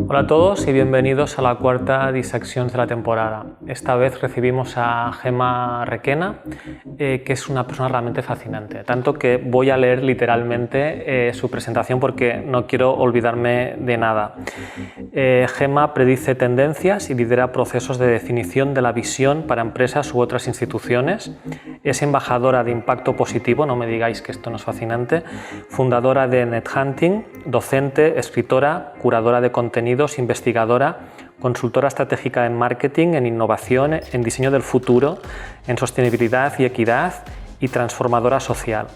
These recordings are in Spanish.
Hola a todos y bienvenidos a la cuarta disección de la temporada. Esta vez recibimos a Gemma Requena, que es una persona realmente fascinante, tanto que voy a leer literalmente su presentación porque no quiero olvidarme de nada. Gemma predice tendencias y lidera procesos de definición de la visión para empresas u otras instituciones. Es embajadora de impacto positivo, no me digáis que esto no es fascinante, fundadora de NetHunting, docente, escritora, curadora de contenidos, investigadora, consultora estratégica en marketing, en innovación, en diseño del futuro, en sostenibilidad y equidad y transformadora social.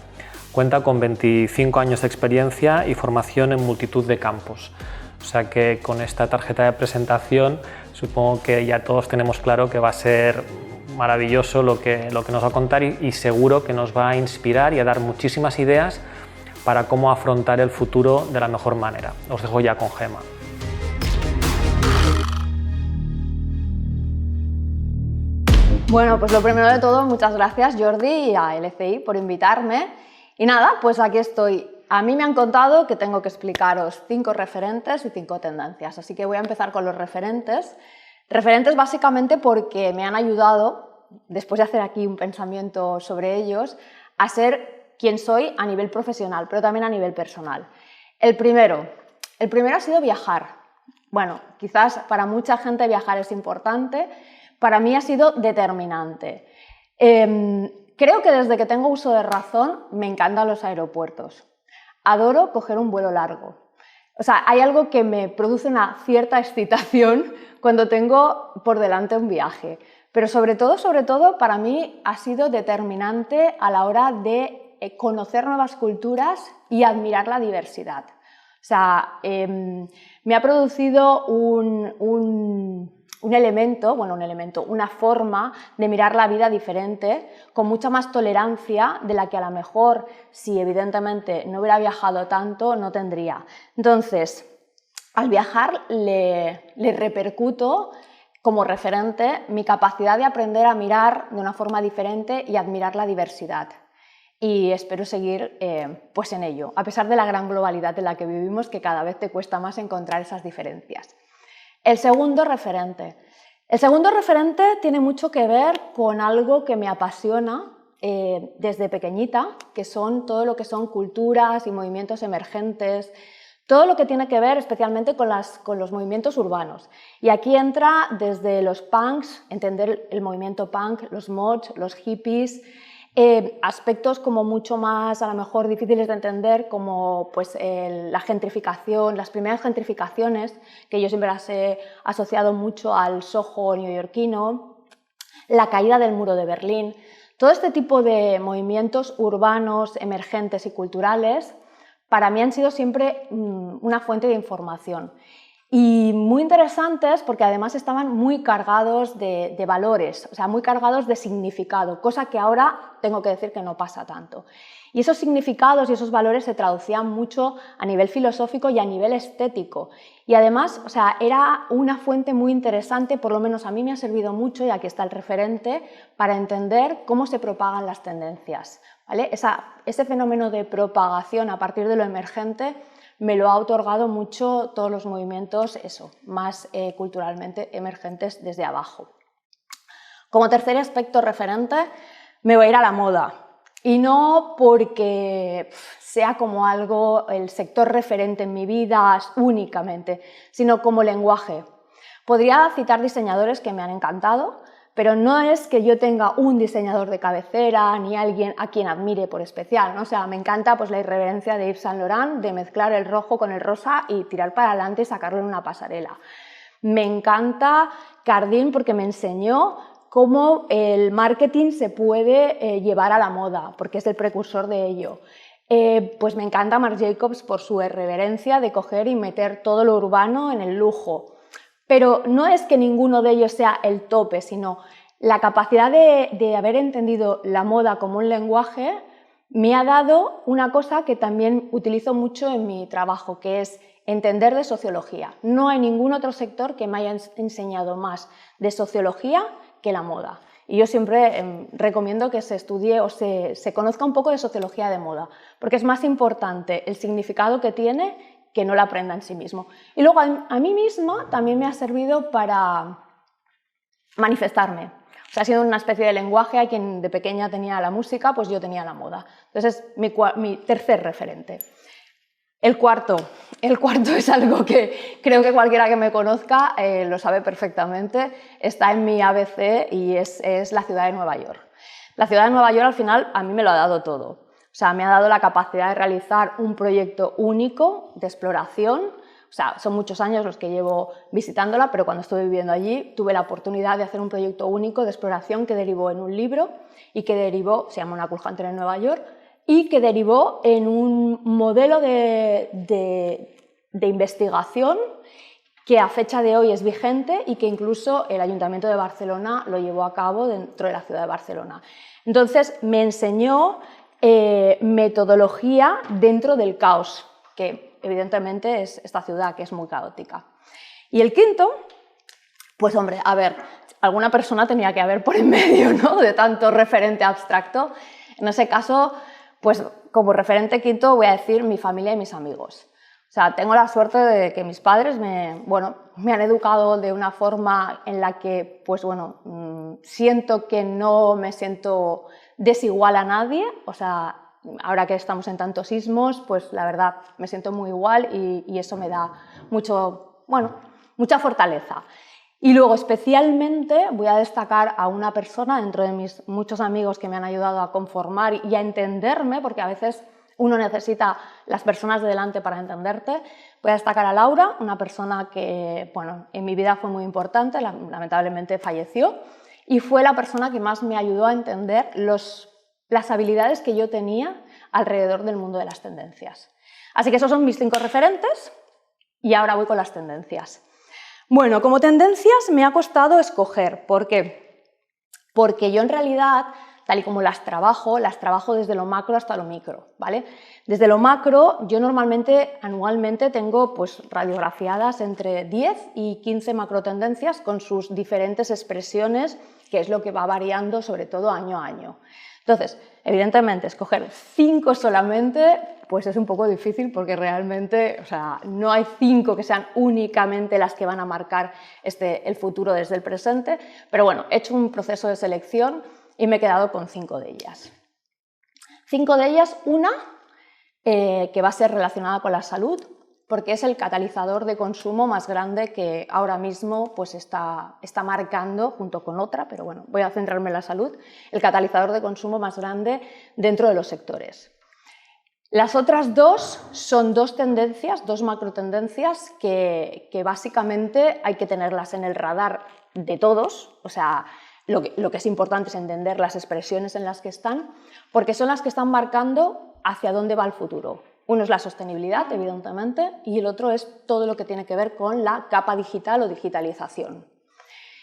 Cuenta con 25 años de experiencia y formación en multitud de campos. O sea que con esta tarjeta de presentación supongo que ya todos tenemos claro que va a ser maravilloso lo que nos va a contar y seguro que nos va a inspirar y a dar muchísimas ideas para cómo afrontar el futuro de la mejor manera. Os dejo ya con Gemma. Bueno, pues lo primero de todo, muchas gracias Jordi y a LCI por invitarme. Y nada, pues aquí estoy. A mí me han contado que tengo que explicaros 5 referentes y 5 tendencias, así que voy a empezar con los referentes. Referentes básicamente porque me han ayudado, después de hacer aquí un pensamiento sobre ellos, a ser quien soy a nivel profesional, pero también a nivel personal. El primero ha sido viajar. Bueno, quizás para mucha gente viajar es importante, para mí ha sido determinante. Creo que desde que tengo uso de razón me encantan los aeropuertos. Adoro coger un vuelo largo. O sea, hay algo que me produce una cierta excitación cuando tengo por delante un viaje. Pero sobre todo, para mí ha sido determinante a la hora de conocer nuevas culturas y admirar la diversidad. O sea, me ha producido una forma de mirar la vida diferente, con mucha más tolerancia de la que a lo mejor, si evidentemente no hubiera viajado tanto, no tendría. Entonces, al viajar le repercuto como referente mi capacidad de aprender a mirar de una forma diferente y admirar la diversidad. Y espero seguir pues en ello, a pesar de la gran globalidad en la que vivimos, que cada vez te cuesta más encontrar esas diferencias. El segundo referente tiene mucho que ver con algo que me apasiona desde pequeñita, que son todo lo que son culturas y movimientos emergentes, todo lo que tiene que ver especialmente con los movimientos urbanos. Y aquí entra desde los punks, entender el movimiento punk, los mods, los hippies, aspectos como mucho más a lo mejor difíciles de entender, como pues, la gentrificación, las primeras gentrificaciones, que yo siempre las he asociado mucho al Soho neoyorquino, la caída del muro de Berlín. Todo este tipo de movimientos urbanos, emergentes y culturales para mí han sido siempre una fuente de información. Y muy interesantes porque además estaban muy cargados de valores, o sea, muy cargados de significado, cosa que ahora tengo que decir que no pasa tanto. Y esos significados y esos valores se traducían mucho a nivel filosófico y a nivel estético. Y además, o sea, era una fuente muy interesante, por lo menos a mí me ha servido mucho, y aquí está el referente, para entender cómo se propagan las tendencias, ¿vale? Ese fenómeno de propagación a partir de lo emergente me lo ha otorgado mucho todos los movimientos, más culturalmente emergentes desde abajo. Como tercer aspecto referente, me voy a ir a la moda. Y no porque sea como algo, el sector referente en mi vida únicamente, sino como lenguaje. Podría citar diseñadores que me han encantado, pero no es que yo tenga un diseñador de cabecera ni alguien a quien admire por especial, ¿no? O sea, me encanta pues, la irreverencia de Yves Saint Laurent, de mezclar el rojo con el rosa y tirar para adelante y sacarlo en una pasarela. Me encanta Cardin porque me enseñó cómo el marketing se puede llevar a la moda, porque es el precursor de ello. Pues me encanta Marc Jacobs por su irreverencia de coger y meter todo lo urbano en el lujo. Pero no es que ninguno de ellos sea el tope, sino la capacidad de haber entendido la moda como un lenguaje me ha dado una cosa que también utilizo mucho en mi trabajo, que es entender de sociología. No hay ningún otro sector que me haya enseñado más de sociología que la moda. Y yo siempre recomiendo que se estudie o se conozca un poco de sociología de moda, porque es más importante el significado que tiene que no la prenda en sí mismo. Y luego a mí misma también me ha servido para manifestarme. O sea, ha sido una especie de lenguaje. A quien de pequeña tenía la música, pues yo tenía la moda. Entonces es mi tercer referente. El cuarto es algo que creo que cualquiera que me conozca lo sabe perfectamente. Está en mi ABC y es la ciudad de Nueva York. La ciudad de Nueva York al final a mí me lo ha dado todo. O sea, me ha dado la capacidad de realizar un proyecto único de exploración. O sea, son muchos años los que llevo visitándola, pero cuando estuve viviendo allí tuve la oportunidad de hacer un proyecto único de exploración que derivó en un libro y que derivó, se llama Una Cool Hunter en Nueva York, y que derivó en un modelo de investigación que a fecha de hoy es vigente y que incluso el Ayuntamiento de Barcelona lo llevó a cabo dentro de la ciudad de Barcelona. Entonces me enseñó metodología dentro del caos, que evidentemente es esta ciudad que es muy caótica. Y el quinto, pues hombre, a ver, alguna persona tenía que haber por en medio, ¿no?, de tanto referente abstracto. En ese caso, pues como referente quinto voy a decir mi familia y mis amigos. O sea, tengo la suerte de que mis padres me han educado de una forma en la que, pues bueno, siento que no me siento desigual a nadie. O sea, ahora que estamos en tantos sismos, pues la verdad me siento muy igual y eso me da mucha fortaleza. Y luego especialmente voy a destacar a una persona dentro de mis muchos amigos que me han ayudado a conformar y a entenderme, porque a veces uno necesita las personas de delante para entenderte. Voy a destacar a Laura, una persona que en mi vida fue muy importante, lamentablemente falleció, y fue la persona que más me ayudó a entender las habilidades que yo tenía alrededor del mundo de las tendencias. Así que esos son mis 5 referentes y ahora voy con las tendencias. Bueno, como tendencias me ha costado escoger. ¿Por qué? Porque yo en realidad, tal y como las trabajo desde lo macro hasta lo micro, ¿vale? Desde lo macro, yo normalmente, anualmente, tengo pues radiografiadas entre 10 y 15 macrotendencias con sus diferentes expresiones, que es lo que va variando sobre todo año a año. Entonces, evidentemente, escoger 5 solamente pues es un poco difícil porque realmente, o sea, no hay 5 que sean únicamente las que van a marcar el futuro desde el presente, pero bueno, he hecho un proceso de selección y me he quedado con 5 de ellas. 5 de ellas, una que va a ser relacionada con la salud, porque es el catalizador de consumo más grande que ahora mismo pues está marcando, junto con otra, pero bueno, voy a centrarme en la salud, el catalizador de consumo más grande dentro de los sectores. Las otras 2 son 2 tendencias, 2 macrotendencias que básicamente hay que tenerlas en el radar de todos. O sea, lo que es importante es entender las expresiones en las que están, porque son las que están marcando hacia dónde va el futuro. Uno es la sostenibilidad, evidentemente, y el otro es todo lo que tiene que ver con la capa digital o digitalización.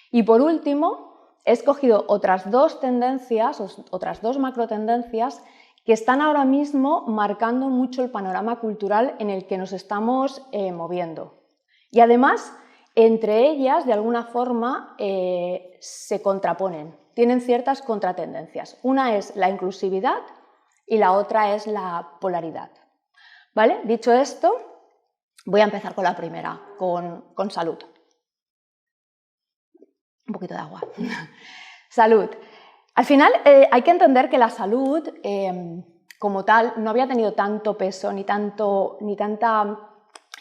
Y por último, he escogido otras 2 tendencias, otras 2 macrotendencias que están ahora mismo marcando mucho el panorama cultural en el que nos estamos moviendo. Y además, entre ellas, de alguna forma, se contraponen, tienen ciertas contratendencias. Una es la inclusividad y la otra es la polaridad. ¿Vale? Dicho esto, voy a empezar con la primera, con salud. Un poquito de agua. Salud. Al final hay que entender que la salud como tal no había tenido tanto peso ni tanta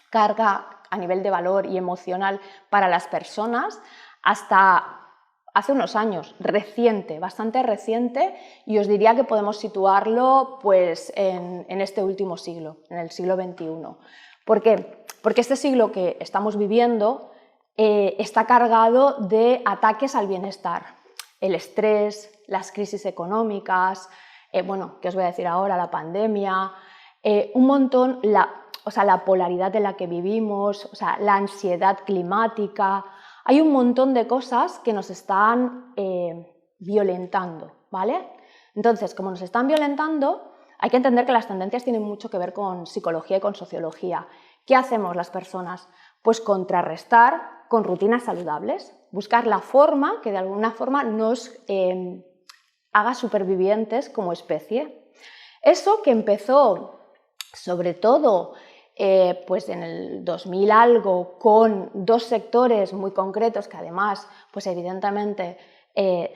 carga a nivel de valor y emocional para las personas hasta hace unos años, bastante reciente, y os diría que podemos situarlo pues, en este último siglo, en el siglo XXI. ¿Por qué? Porque este siglo que estamos viviendo está cargado de ataques al bienestar. El estrés, las crisis económicas, ¿qué os voy a decir ahora? La pandemia, un montón, la polaridad en la que vivimos, la ansiedad climática. Hay un montón de cosas que nos están violentando, ¿vale? Entonces, como nos están violentando, hay que entender que las tendencias tienen mucho que ver con psicología y con sociología. ¿Qué hacemos las personas? Pues contrarrestar con rutinas saludables, buscar la forma que de alguna forma nos haga supervivientes como especie. Eso que empezó sobre todo pues en el 2000 algo con dos sectores muy concretos que además pues evidentemente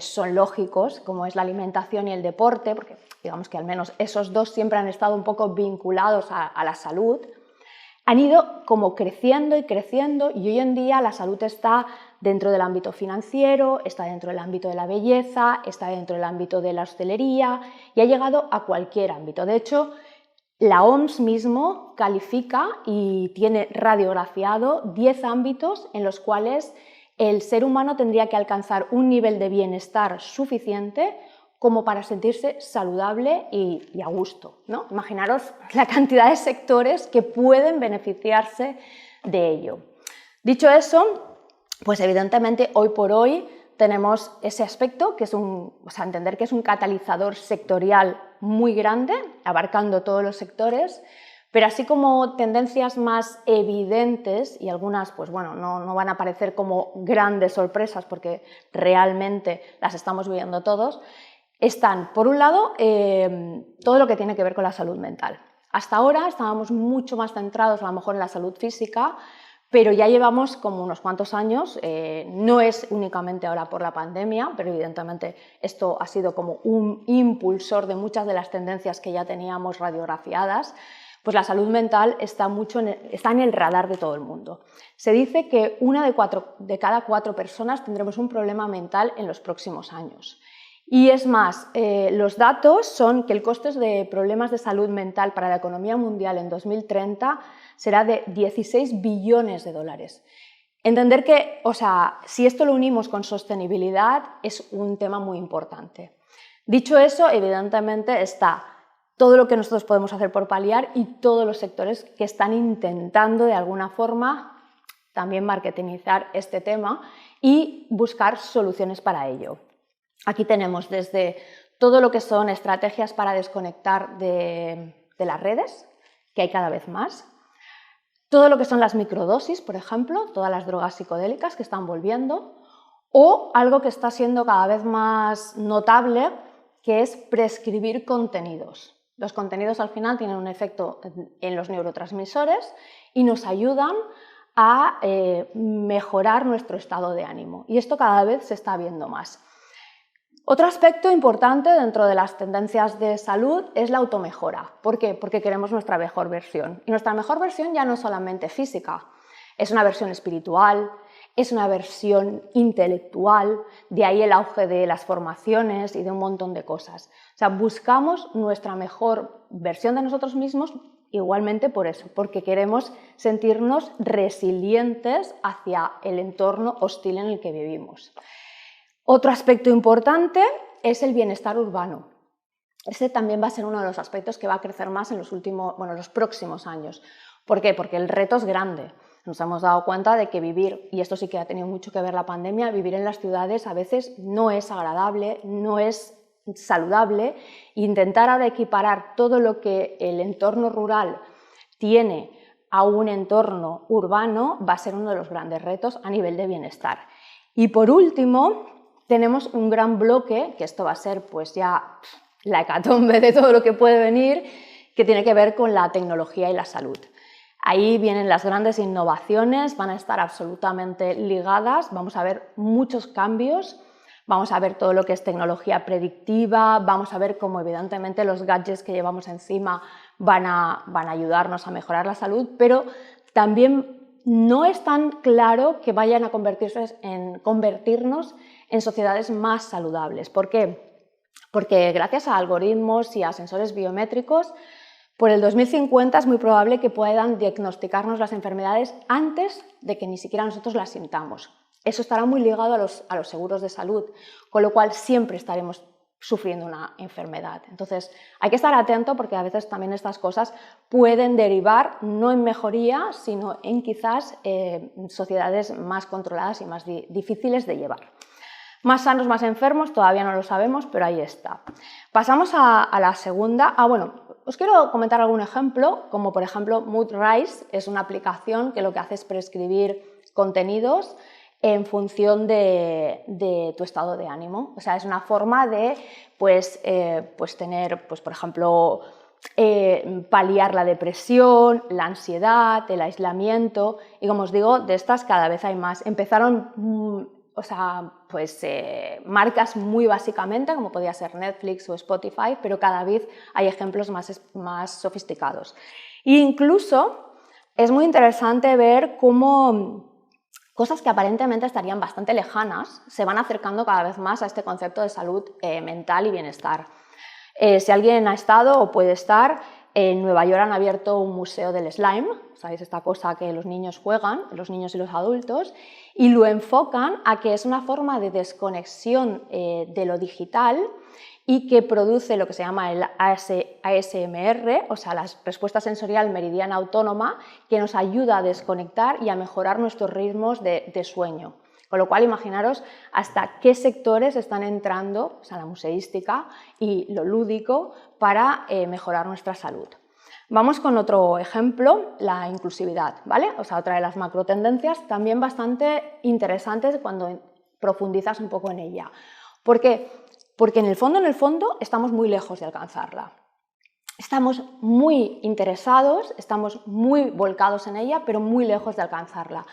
son lógicos, como es la alimentación y el deporte, porque digamos que al menos esos dos siempre han estado un poco vinculados a la salud, han ido como creciendo y creciendo, y hoy en día la salud está dentro del ámbito financiero, está dentro del ámbito de la belleza, está dentro del ámbito de la hostelería y ha llegado a cualquier ámbito. De hecho, la OMS mismo califica y tiene radiografiado 10 ámbitos en los cuales el ser humano tendría que alcanzar un nivel de bienestar suficiente como para sentirse saludable y a gusto, ¿no? Imaginaros la cantidad de sectores que pueden beneficiarse de ello. Dicho eso, pues evidentemente hoy por hoy tenemos ese aspecto, que es entender que es un catalizador sectorial muy grande, abarcando todos los sectores, pero así como tendencias más evidentes, y algunas pues bueno, no van a parecer como grandes sorpresas porque realmente las estamos viviendo todos, están, por un lado, todo lo que tiene que ver con la salud mental. Hasta ahora estábamos mucho más centrados a lo mejor en la salud física, pero ya llevamos como unos cuantos años, no es únicamente ahora por la pandemia, pero evidentemente esto ha sido como un impulsor de muchas de las tendencias que ya teníamos radiografiadas, pues la salud mental está en el radar de todo el mundo. Se dice que una de cada 4 personas tendremos un problema mental en los próximos años. Y es más, los datos son que el coste de problemas de salud mental para la economía mundial en 2030 será de 16 billones de dólares. Entender que, si esto lo unimos con sostenibilidad, es un tema muy importante. Dicho eso, evidentemente está todo lo que nosotros podemos hacer por paliar y todos los sectores que están intentando de alguna forma también marketingizar este tema y buscar soluciones para ello. Aquí tenemos desde todo lo que son estrategias para desconectar de las redes, que hay cada vez más, todo lo que son las microdosis, por ejemplo, todas las drogas psicodélicas que están volviendo, o algo que está siendo cada vez más notable, que es prescribir contenidos. Los contenidos al final tienen un efecto en los neurotransmisores y nos ayudan a mejorar nuestro estado de ánimo, y esto cada vez se está viendo más. Otro aspecto importante dentro de las tendencias de salud es la automejora. ¿Por qué? Porque queremos nuestra mejor versión. Y nuestra mejor versión ya no es solamente física, es una versión espiritual, es una versión intelectual, de ahí el auge de las formaciones y de un montón de cosas. Buscamos nuestra mejor versión de nosotros mismos igualmente por eso, porque queremos sentirnos resilientes hacia el entorno hostil en el que vivimos. Otro aspecto importante es el bienestar urbano. Este también va a ser uno de los aspectos que va a crecer más en los próximos años. ¿Por qué? Porque el reto es grande. Nos hemos dado cuenta de que vivir, y esto sí que ha tenido mucho que ver la pandemia, vivir en las ciudades a veces no es agradable, no es saludable. Intentar ahora equiparar todo lo que el entorno rural tiene a un entorno urbano va a ser uno de los grandes retos a nivel de bienestar. Y por último, tenemos un gran bloque, que esto va a ser pues ya la hecatombe de todo lo que puede venir, que tiene que ver con la tecnología y la salud. Ahí vienen las grandes innovaciones, van a estar absolutamente ligadas, vamos a ver muchos cambios, vamos a ver todo lo que es tecnología predictiva, vamos a ver cómo evidentemente los gadgets que llevamos encima van a ayudarnos a mejorar la salud, pero también no es tan claro que vayan a convertirnos en sociedades más saludables. ¿Por qué? Porque gracias a algoritmos y a sensores biométricos, por el 2050 es muy probable que puedan diagnosticarnos las enfermedades antes de que ni siquiera nosotros las sintamos. Eso estará muy ligado a los seguros de salud, con lo cual siempre estaremos sufriendo una enfermedad. Entonces hay que estar atento porque a veces también estas cosas pueden derivar no en mejoría, sino en quizás sociedades más controladas y más difíciles de llevar. Más sanos, más enfermos, todavía no lo sabemos, pero ahí está. Pasamos a la segunda. Os quiero comentar algún ejemplo, como por ejemplo Moodrise, es una aplicación que lo que hace es prescribir contenidos en función de tu estado de ánimo. O sea, es una forma de pues tener, pues, por ejemplo, paliar la depresión, la ansiedad, el aislamiento, y como os digo, de estas cada vez hay más. Empezaron marcas muy básicamente, como podía ser Netflix o Spotify, pero cada vez hay ejemplos más sofisticados. E incluso es muy interesante ver cómo cosas que aparentemente estarían bastante lejanas se van acercando cada vez más a este concepto de salud mental y bienestar. Si alguien ha estado o puede estar, en Nueva York han abierto un museo del slime, ¿sabéis? Esta cosa que los niños juegan, los niños y los adultos, y lo enfocan a que es una forma de desconexión de lo digital y que produce lo que se llama el ASMR, o sea, la respuesta sensorial meridiana autónoma, que nos ayuda a desconectar y a mejorar nuestros ritmos de sueño. Con lo cual, imaginaros hasta qué sectores están entrando, o sea, la museística y lo lúdico, para mejorar nuestra salud. Vamos con otro ejemplo, la inclusividad, ¿vale? O sea, otra de las macro tendencias, también bastante interesantes cuando profundizas un poco en ella. ¿Por qué? Porque en el fondo, estamos muy lejos de alcanzarla. Estamos muy interesados, estamos muy volcados en ella, pero muy lejos de alcanzarla.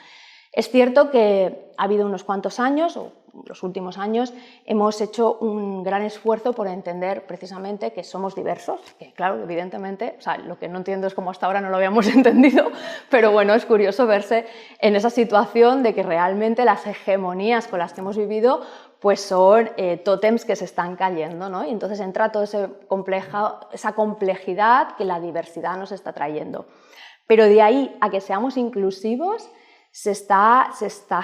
Es cierto que ha habido unos cuantos años, o los últimos años, hemos hecho un gran esfuerzo por entender precisamente que somos diversos, que claro, evidentemente, o sea, lo que no entiendo es cómo hasta ahora no lo habíamos entendido, pero bueno, es curioso verse en esa situación de que realmente las hegemonías con las que hemos vivido pues son tótems que se están cayendo, ¿no? Y entonces entra toda esa complejidad que la diversidad nos está trayendo. Pero de ahí a que seamos inclusivos, se está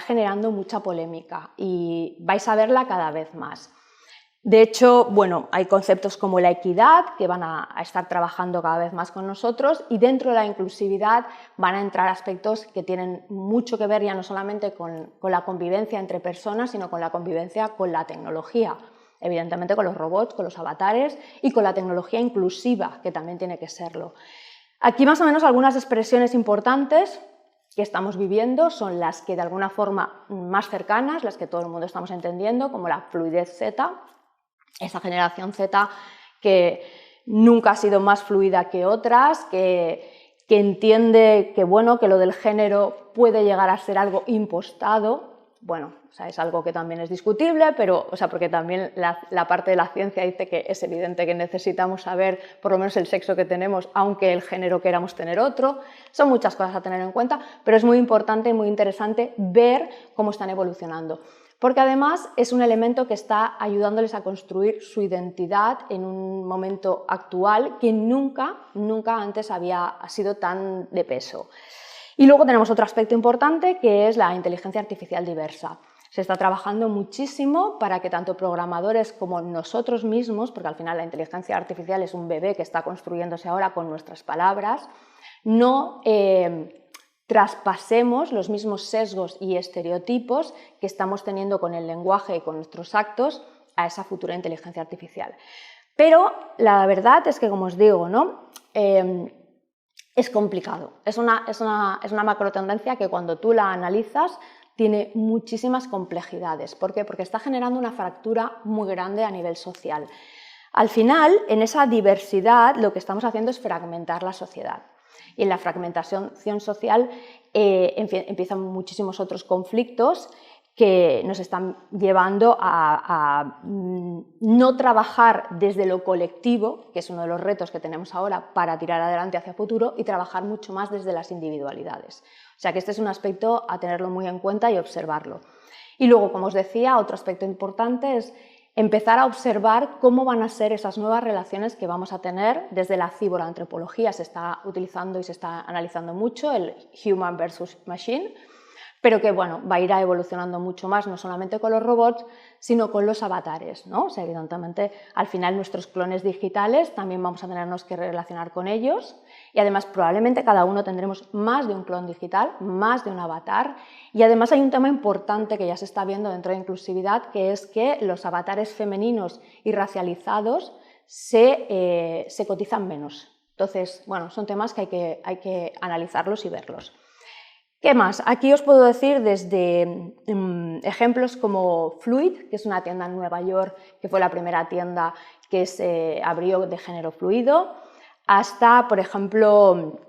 generando mucha polémica y vais a verla cada vez más. De hecho, bueno, hay conceptos como la equidad que van a estar trabajando cada vez más con nosotros, y dentro de la inclusividad van a entrar aspectos que tienen mucho que ver ya no solamente con la convivencia entre personas, sino con la convivencia con la tecnología. Evidentemente con los robots, con los avatares y con la tecnología inclusiva, que también tiene que serlo. Aquí más o menos algunas expresiones importantes que estamos viviendo son las que de alguna forma más cercanas, las que todo el mundo estamos entendiendo, como la fluidez Z, esa generación Z que nunca ha sido más fluida que otras, que entiende que, bueno, que lo del género puede llegar a ser algo impostado. Bueno, o sea, es algo que también es discutible, pero, o sea, porque también la parte de la ciencia dice que es evidente que necesitamos saber por lo menos el sexo que tenemos, aunque el género queramos tener otro. Son muchas cosas a tener en cuenta, pero es muy importante y muy interesante ver cómo están evolucionando, porque además es un elemento que está ayudándoles a construir su identidad en un momento actual que nunca antes había sido tan de peso. Y luego tenemos otro aspecto importante, que es la inteligencia artificial diversa. Se está trabajando muchísimo para que tanto programadores como nosotros mismos, porque al final la inteligencia artificial es un bebé que está construyéndose ahora con nuestras palabras, no traspasemos los mismos sesgos y estereotipos que estamos teniendo con el lenguaje y con nuestros actos a esa futura inteligencia artificial. Pero la verdad es que, como os digo, ¿no? Es complicado, es una macro tendencia que cuando tú la analizas tiene muchísimas complejidades. ¿Por qué? Porque está generando una fractura muy grande a nivel social. Al final, en esa diversidad, lo que estamos haciendo es fragmentar la sociedad. Y en la fragmentación social empiezan muchísimos otros conflictos que nos están llevando a no trabajar desde lo colectivo, que es uno de los retos que tenemos ahora para tirar adelante hacia el futuro, y trabajar mucho más desde las individualidades. O sea que este es un aspecto a tenerlo muy en cuenta y observarlo. Y luego, como os decía, otro aspecto importante es empezar a observar cómo van a ser esas nuevas relaciones que vamos a tener. Desde la ciberantropología se está utilizando y se está analizando mucho el human versus machine, pero que bueno, va a ir evolucionando mucho más, no solamente con los robots, sino con los avatares, ¿no? O sea, evidentemente, al final nuestros clones digitales también vamos a tenernos que relacionar con ellos, y además probablemente cada uno tendremos más de un clon digital, más de un avatar, y además hay un tema importante que ya se está viendo dentro de inclusividad, que es que los avatares femeninos y racializados se cotizan menos. Entonces, bueno, son temas que hay que analizarlos y verlos. ¿Qué más? Aquí os puedo decir desde ejemplos como Fluid, que es una tienda en Nueva York, que fue la primera tienda que se abrió de género fluido, hasta, por ejemplo,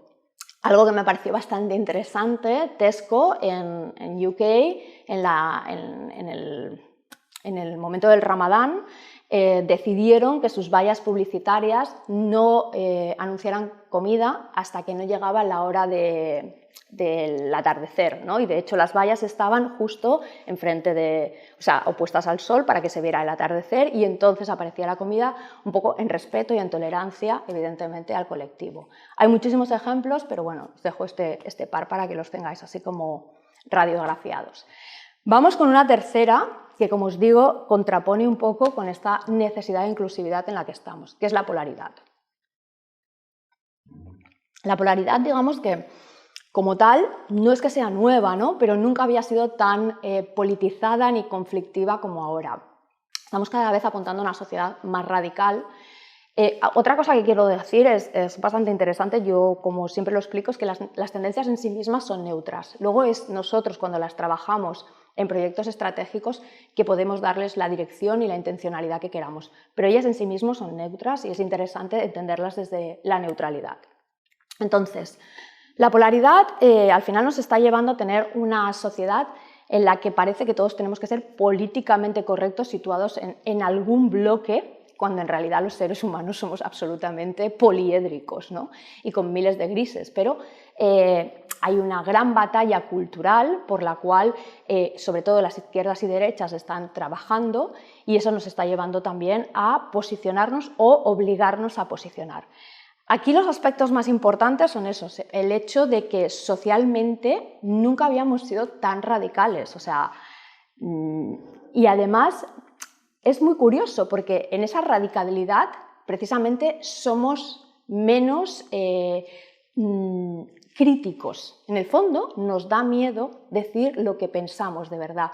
algo que me pareció bastante interesante, Tesco en UK, en el momento del Ramadán, decidieron que sus vallas publicitarias no anunciaran comida hasta que no llegaba la hora del atardecer, ¿no? Y de hecho las vallas estaban justo enfrente o sea, opuestas al sol para que se viera el atardecer, y entonces aparecía la comida un poco en respeto y en tolerancia, evidentemente, al colectivo. Hay muchísimos ejemplos, pero bueno, os dejo este par para que los tengáis así como radiografiados. Vamos con una tercera que, como os digo, contrapone un poco con esta necesidad de inclusividad en la que estamos, que es la polaridad. La polaridad, digamos que, como tal, no es que sea nueva, ¿no? Pero nunca había sido tan politizada ni conflictiva como ahora. Estamos cada vez apuntando a una sociedad más radical. Otra cosa que quiero decir es bastante interesante, yo como siempre lo explico, es que las tendencias en sí mismas son neutras. Luego es nosotros, cuando las trabajamos en proyectos estratégicos, que podemos darles la dirección y la intencionalidad que queramos. Pero ellas en sí mismas son neutras y es interesante entenderlas desde la neutralidad. Entonces, la polaridad al final nos está llevando a tener una sociedad en la que parece que todos tenemos que ser políticamente correctos, situados en algún bloque, cuando en realidad los seres humanos somos absolutamente poliédricos, ¿no? Y con miles de grises, pero hay una gran batalla cultural por la cual sobre todo las izquierdas y derechas están trabajando, y eso nos está llevando también a posicionarnos o obligarnos a posicionar. Aquí los aspectos más importantes son esos, el hecho de que socialmente nunca habíamos sido tan radicales, o sea, y además es muy curioso porque en esa radicalidad precisamente somos menos críticos. En el fondo nos da miedo decir lo que pensamos de verdad,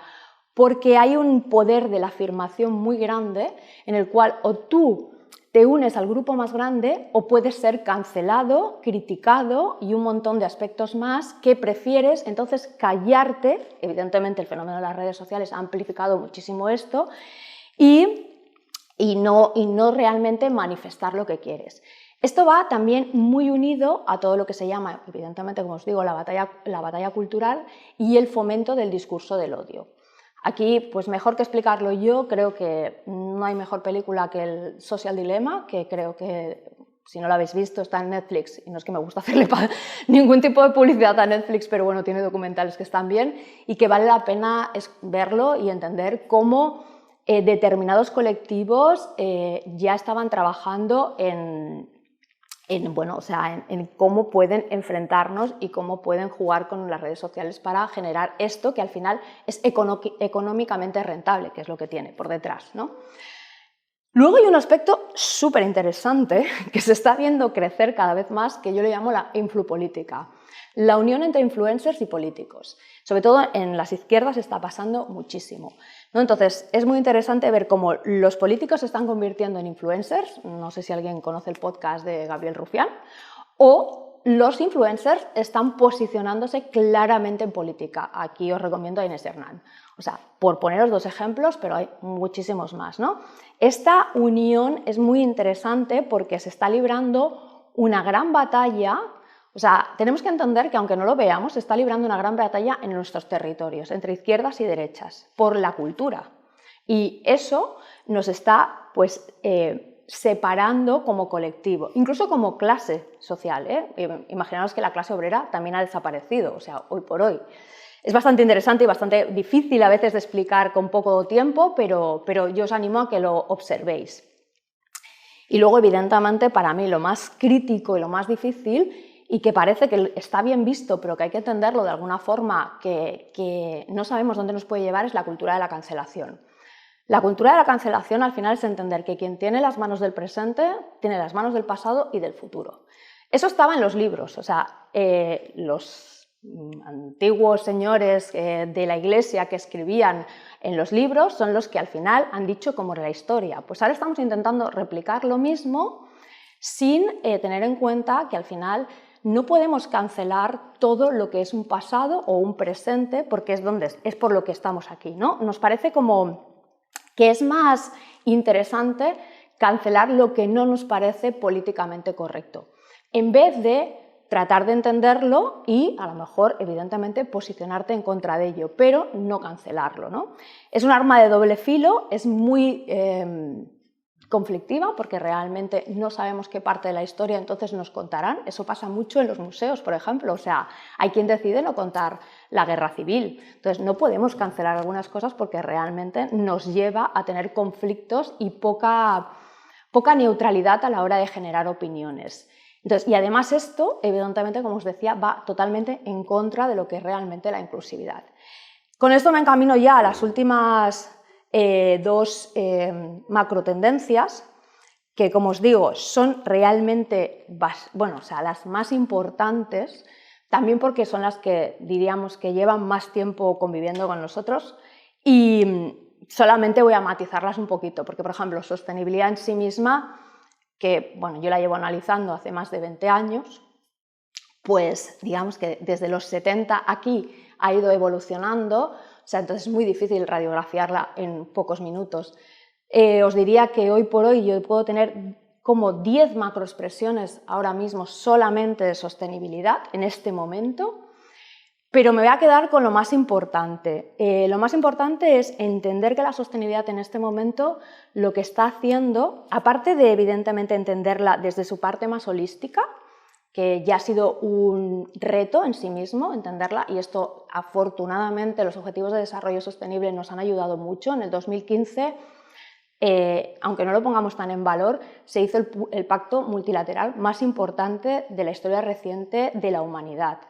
porque hay un poder de la afirmación muy grande en el cual o tú te unes al grupo más grande o puedes ser cancelado, criticado y un montón de aspectos más que prefieres entonces callarte. Evidentemente el fenómeno de las redes sociales ha amplificado muchísimo esto, y no realmente manifestar lo que quieres. Esto va también muy unido a todo lo que se llama, evidentemente, como os digo, la batalla cultural y el fomento del discurso del odio. Aquí, pues mejor que explicarlo yo, creo que no hay mejor película que el Social Dilemma, que creo que, si no lo habéis visto, está en Netflix, y no es que me gusta hacerle ningún tipo de publicidad a Netflix, pero bueno, tiene documentales que están bien y que vale la pena verlo y entender cómo determinados colectivos ya estaban trabajando en cómo pueden enfrentarnos y cómo pueden jugar con las redes sociales para generar esto que al final es económicamente rentable, que es lo que tiene por detrás, ¿no? Luego hay un aspecto súper interesante que se está viendo crecer cada vez más, que yo le llamo la influpolítica. La unión entre influencers y políticos. Sobre todo en las izquierdas está pasando muchísimo, ¿no? Entonces, es muy interesante ver cómo los políticos se están convirtiendo en influencers. No sé si alguien conoce el podcast de Gabriel Rufián. O los influencers están posicionándose claramente en política. Aquí os recomiendo a Inés Hernán. O sea, por poneros dos ejemplos, pero hay muchísimos más, ¿no? Esta unión es muy interesante porque se está librando una gran batalla. O sea, tenemos que entender que, aunque no lo veamos, se está librando una gran batalla en nuestros territorios, entre izquierdas y derechas, por la cultura. Y eso nos está, pues, separando como colectivo, incluso como clase social, ¿eh? Imaginaos que la clase obrera también ha desaparecido, o sea, hoy por hoy. Es bastante interesante y bastante difícil a veces de explicar con poco tiempo, pero yo os animo a que lo observéis. Y luego, evidentemente, para mí lo más crítico y lo más difícil, y que parece que está bien visto, pero que hay que entenderlo de alguna forma, que no sabemos dónde nos puede llevar, es la cultura de la cancelación. La cultura de la cancelación al final es entender que quien tiene las manos del presente tiene las manos del pasado y del futuro. Eso estaba en los libros, o sea, los antiguos señores de la Iglesia que escribían en los libros son los que al final han dicho cómo era la historia. Pues ahora estamos intentando replicar lo mismo sin tener en cuenta que al final no podemos cancelar todo lo que es un pasado o un presente porque es por lo que estamos aquí, ¿no? Nos parece como que es más interesante cancelar lo que no nos parece políticamente correcto, en vez de tratar de entenderlo y, a lo mejor, evidentemente, posicionarte en contra de ello, pero no cancelarlo, ¿no? Es un arma de doble filo, es muy conflictiva porque realmente no sabemos qué parte de la historia entonces nos contarán. Eso pasa mucho en los museos, por ejemplo. O sea, hay quien decide no contar la guerra civil. Entonces, no podemos cancelar algunas cosas porque realmente nos lleva a tener conflictos y poca neutralidad a la hora de generar opiniones. Entonces, y además esto, evidentemente, como os decía, va totalmente en contra de lo que es realmente la inclusividad. Con esto me encamino ya a las últimas dos macro tendencias, que, como os digo, son realmente, las más importantes, también porque son las que diríamos que llevan más tiempo conviviendo con nosotros, y solamente voy a matizarlas un poquito, porque, por ejemplo, sostenibilidad en sí misma, que yo la llevo analizando hace más de 20 años, pues digamos que desde los 70 aquí ha ido evolucionando, o sea, entonces es muy difícil radiografiarla en pocos minutos. Os diría que hoy por hoy yo puedo tener como 10 macroexpresiones ahora mismo solamente de sostenibilidad en este momento, pero me voy a quedar con lo más importante. Lo más importante es entender que la sostenibilidad en este momento lo que está haciendo, aparte de evidentemente entenderla desde su parte más holística, que ya ha sido un reto en sí mismo entenderla, y esto afortunadamente los Objetivos de Desarrollo Sostenible nos han ayudado mucho. En el 2015, aunque no lo pongamos tan en valor, se hizo el pacto multilateral más importante de la historia reciente de la humanidad.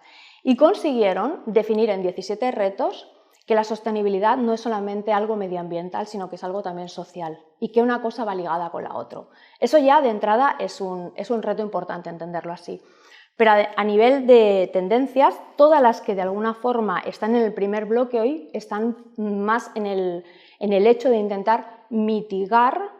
Y consiguieron definir en 17 retos que la sostenibilidad no es solamente algo medioambiental, sino que es algo también social, y que una cosa va ligada con la otra. Eso ya de entrada es un reto importante entenderlo así. Pero a nivel de tendencias, todas las que de alguna forma están en el primer bloque hoy están más en el hecho de intentar mitigar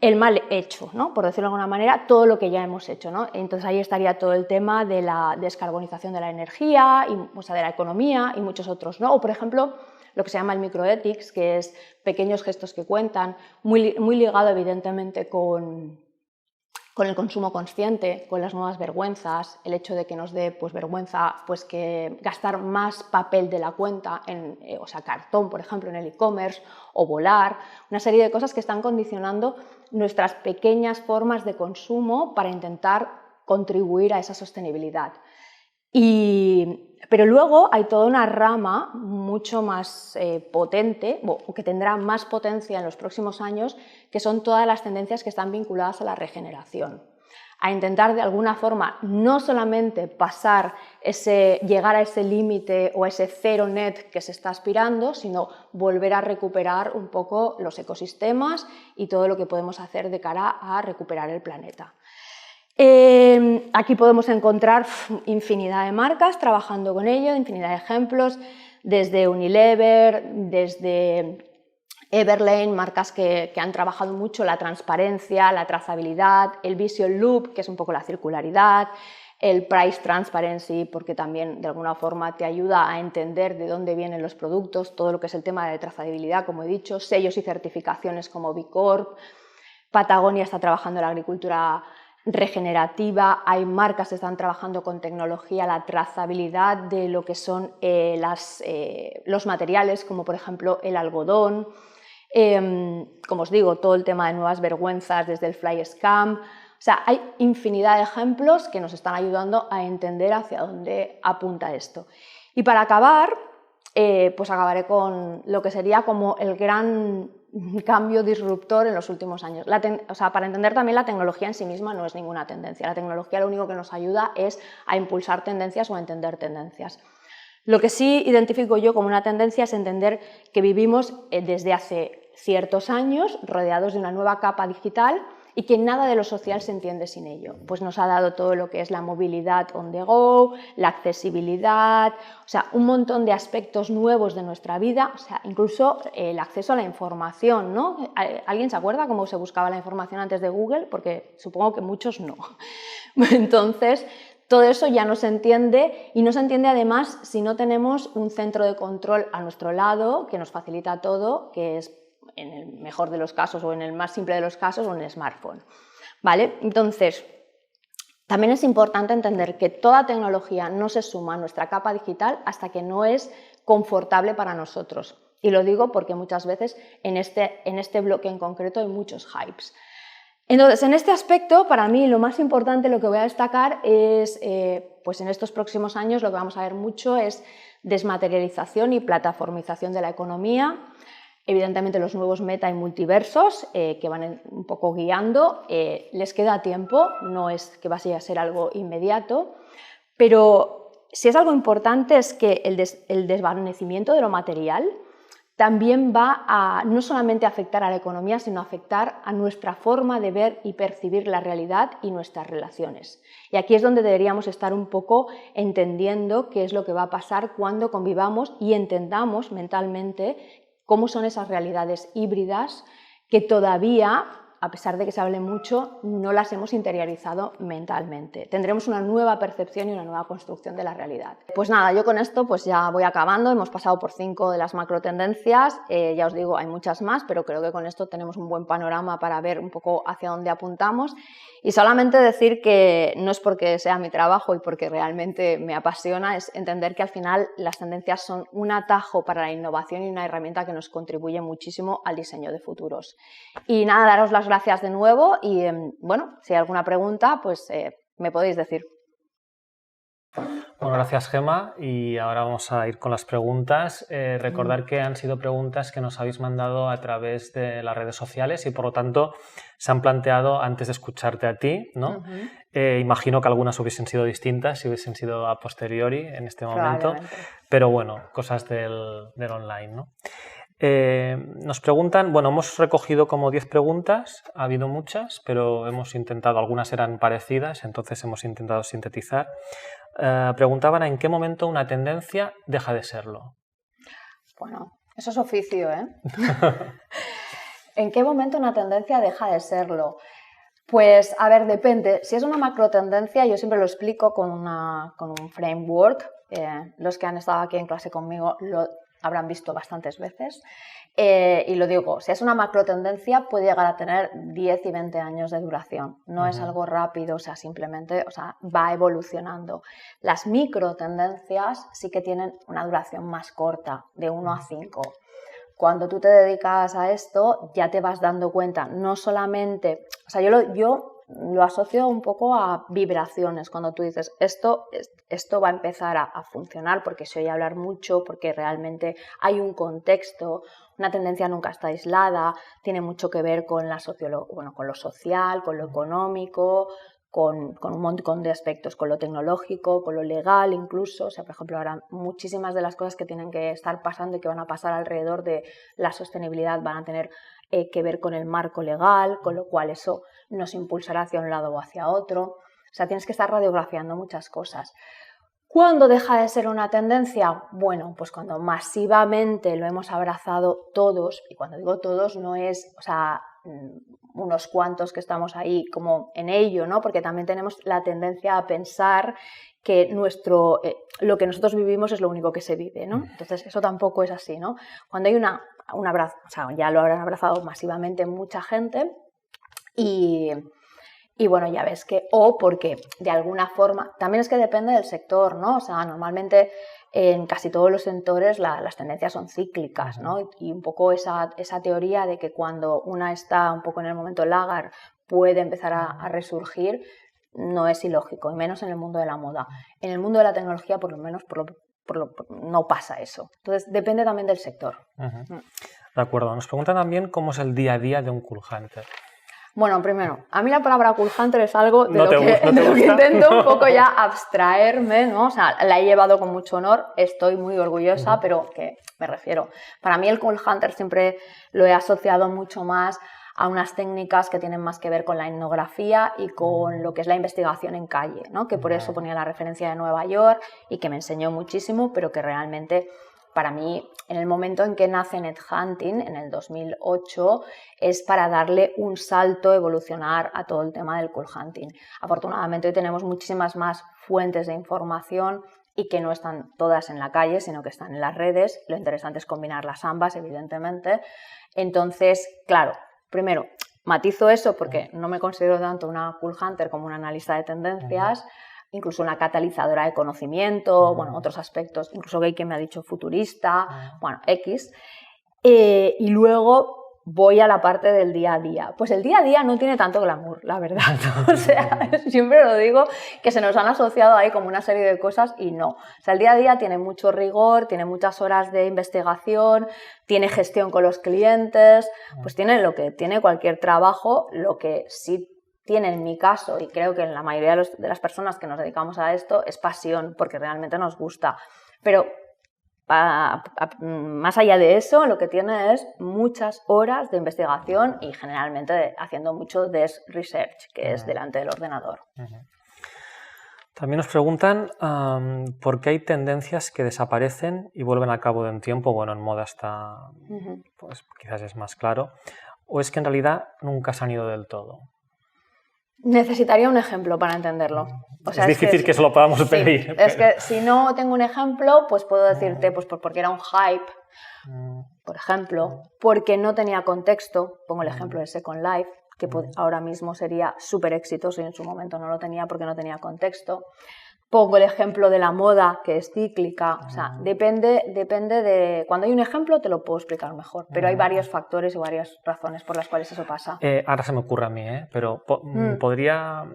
el mal hecho, ¿no? Por decirlo de alguna manera, todo lo que ya hemos hecho, ¿no? Entonces ahí estaría todo el tema de la descarbonización de la energía, de la economía y muchos otros, ¿no? O, por ejemplo, lo que se llama el microethics, que es pequeños gestos que cuentan, muy ligado evidentemente con el consumo consciente, con las nuevas vergüenzas, el hecho de que nos dé vergüenza que gastar más papel de la cuenta, cartón, por ejemplo, en el e-commerce, o volar, una serie de cosas que están condicionando nuestras pequeñas formas de consumo para intentar contribuir a esa sostenibilidad. Pero luego hay toda una rama mucho más potente, o que tendrá más potencia en los próximos años, que son todas las tendencias que están vinculadas a la regeneración. A intentar de alguna forma no solamente llegar a ese límite o a ese cero net que se está aspirando, sino volver a recuperar un poco los ecosistemas y todo lo que podemos hacer de cara a recuperar el planeta. Aquí podemos encontrar infinidad de marcas trabajando con ello, infinidad de ejemplos, desde Unilever, desde Everlane, marcas que han trabajado mucho la transparencia, la trazabilidad, el Vision Loop, que es un poco la circularidad, el Price Transparency, porque también de alguna forma te ayuda a entender de dónde vienen los productos, todo lo que es el tema de trazabilidad, como he dicho, sellos y certificaciones como B Corp. Patagonia está trabajando en la agricultura regenerativa, hay marcas que están trabajando con tecnología, la trazabilidad de lo que son los materiales, como por ejemplo el algodón, como os digo, todo el tema de nuevas vergüenzas desde el fly scam. O sea, hay infinidad de ejemplos que nos están ayudando a entender hacia dónde apunta esto. Y para acabar, pues acabaré con lo que sería como el gran cambio disruptor en los últimos años. Para entender también, la tecnología en sí misma no es ninguna tendencia. La tecnología lo único que nos ayuda es a impulsar tendencias o a entender tendencias. Lo que sí identifico yo como una tendencia es entender que vivimos desde hace ciertos años rodeados de una nueva capa digital y que nada de lo social se entiende sin ello. Pues nos ha dado todo lo que es la movilidad on the go, la accesibilidad, o sea, un montón de aspectos nuevos de nuestra vida, o sea, incluso el acceso a la información, ¿no? ¿Alguien se acuerda cómo se buscaba la información antes de Google? Porque supongo que muchos no. Entonces, todo eso ya no se entiende, y no se entiende además si no tenemos un centro de control a nuestro lado que nos facilita todo, que es, en el mejor de los casos o en el más simple de los casos, un smartphone, ¿vale? Entonces, también es importante entender que toda tecnología no se suma a nuestra capa digital hasta que no es confortable para nosotros. Y lo digo porque muchas veces en este bloque en concreto hay muchos hypes. Entonces, en este aspecto, para mí lo más importante, lo que voy a destacar es, pues en estos próximos años lo que vamos a ver mucho es desmaterialización y plataformización de la economía. Evidentemente los nuevos meta y multiversos que van un poco guiando, les queda tiempo, no es que vaya a ser algo inmediato, pero si es algo importante es que el desvanecimiento de lo material también va a no solamente afectar a la economía, sino a afectar a nuestra forma de ver y percibir la realidad y nuestras relaciones. Y aquí es donde deberíamos estar un poco entendiendo qué es lo que va a pasar cuando convivamos y entendamos mentalmente cómo son esas realidades híbridas que todavía, a pesar de que se hable mucho, no las hemos interiorizado mentalmente. Tendremos una nueva percepción y una nueva construcción de la realidad. Pues nada, yo con esto pues ya voy acabando. Hemos pasado por 5 de las macro tendencias. Ya os digo, hay muchas más, pero creo que con esto tenemos un buen panorama para ver un poco hacia dónde apuntamos. Y solamente decir que no es porque sea mi trabajo y porque realmente me apasiona, es entender que al final las tendencias son un atajo para la innovación y una herramienta que nos contribuye muchísimo al diseño de futuros. Y nada, daros las gracias de nuevo y bueno, si hay alguna pregunta, pues me podéis decir. Bueno, gracias Gemma, y ahora vamos a ir con las preguntas. Recordar que han sido preguntas que nos habéis mandado a través de las redes sociales y por lo tanto se han planteado antes de escucharte a ti, ¿no? Imagino que algunas hubiesen sido distintas si hubiesen sido a posteriori en este momento, pero bueno, cosas del online, ¿no? Nos preguntan, bueno, hemos recogido como 10 preguntas, ha habido muchas, pero hemos intentado, algunas eran parecidas, entonces hemos intentado sintetizar. Preguntaban en qué momento una tendencia deja de serlo. Bueno, eso es oficio, ¿eh? ¿En qué momento una tendencia deja de serlo? Pues, a ver, depende. Si es una macro tendencia, yo siempre lo explico con un framework. Los que han estado aquí en clase conmigo lo habrán visto bastantes veces. Y lo digo, si es una macro tendencia puede llegar a tener 10 y 20 años de duración. No es algo rápido, o sea, simplemente va evolucionando. Las micro tendencias sí que tienen una duración más corta, de 1 a 5. Cuando tú te dedicas a esto ya te vas dando cuenta, no solamente, o sea, yo lo asocio un poco a vibraciones, cuando tú dices esto va a empezar a funcionar porque se oye hablar mucho, porque realmente hay un contexto, una tendencia nunca está aislada, tiene mucho que ver con con lo social, con lo económico, con un montón de aspectos, con lo tecnológico, con lo legal incluso. O sea, por ejemplo, ahora muchísimas de las cosas que tienen que estar pasando y que van a pasar alrededor de la sostenibilidad van a tener que ver con el marco legal, con lo cual eso nos impulsará hacia un lado o hacia otro. O sea, tienes que estar radiografiando muchas cosas. ¿Cuándo deja de ser una tendencia? Bueno, pues cuando masivamente lo hemos abrazado todos, y cuando digo todos no es, o sea, unos cuantos que estamos ahí como en ello, ¿no? Porque también tenemos la tendencia a pensar que lo que nosotros vivimos es lo único que se vive, ¿no? Entonces eso tampoco es así, ¿no? Cuando hay un abrazo, o sea, ya lo habrán abrazado masivamente mucha gente y bueno, ya ves que, o porque de alguna forma, también es que depende del sector, ¿no? O sea, normalmente en casi todos los sectores las tendencias son cíclicas, ¿no? Y un poco esa teoría de que cuando una está un poco en el momento lagar puede empezar a resurgir, no es ilógico, y menos en el mundo de la moda. En el mundo de la tecnología, por lo menos, no pasa eso. Entonces, depende también del sector. De acuerdo. Nos preguntan también cómo es el día a día de un Cool Hunter. Bueno, primero, a mí la palabra Cool Hunter es algo de lo que intento un poco ya abstraerme, ¿no? O sea, la he llevado con mucho honor, estoy muy orgullosa, pero que me refiero. Para mí el Cool Hunter siempre lo he asociado mucho más a unas técnicas que tienen más que ver con la etnografía y con lo que es la investigación en calle, ¿no? Que por eso ponía la referencia de Nueva York y que me enseñó muchísimo, pero que realmente para mí, en el momento en que nace NetHunting, en el 2008, es para darle un salto, evolucionar a todo el tema del cool hunting. Afortunadamente hoy tenemos muchísimas más fuentes de información y que no están todas en la calle, sino que están en las redes. Lo interesante es combinarlas ambas, evidentemente. Entonces, claro, primero, matizo eso porque no me considero tanto una cool hunter como una analista de tendencias, incluso una catalizadora de conocimiento, bueno, otros aspectos, incluso Gay que me ha dicho futurista, bueno, X. Y luego voy a la parte del día a día. Pues el día a día no tiene tanto glamour, la verdad. O sea, siempre lo digo, que se nos han asociado ahí como una serie de cosas y no. O sea, el día a día tiene mucho rigor, tiene muchas horas de investigación, tiene gestión con los clientes, pues tiene lo que tiene cualquier trabajo, lo que sí tiene en mi caso, y creo que en la mayoría de las personas que nos dedicamos a esto, es pasión, porque realmente nos gusta. Pero más allá de eso, lo que tiene es muchas horas de investigación y generalmente haciendo mucho desk research, que es delante del ordenador. También nos preguntan por qué hay tendencias que desaparecen y vuelven al cabo de un tiempo. Bueno, en moda está, pues quizás es más claro. O es que en realidad nunca se han ido del todo. Necesitaría un ejemplo para entenderlo. O sea, es difícil que se lo podamos pedir. Sí, es que si no tengo un ejemplo, pues puedo decirte pues porque era un hype, por ejemplo, porque no tenía contexto. Pongo el ejemplo de Second Life, que ahora mismo sería súper exitoso y en su momento no lo tenía porque no tenía contexto. Pongo el ejemplo de la moda, que es cíclica. O sea, depende de... Cuando hay un ejemplo te lo puedo explicar mejor, pero hay varios factores y varias razones por las cuales eso pasa. Ahora se me ocurre a mí, pero podría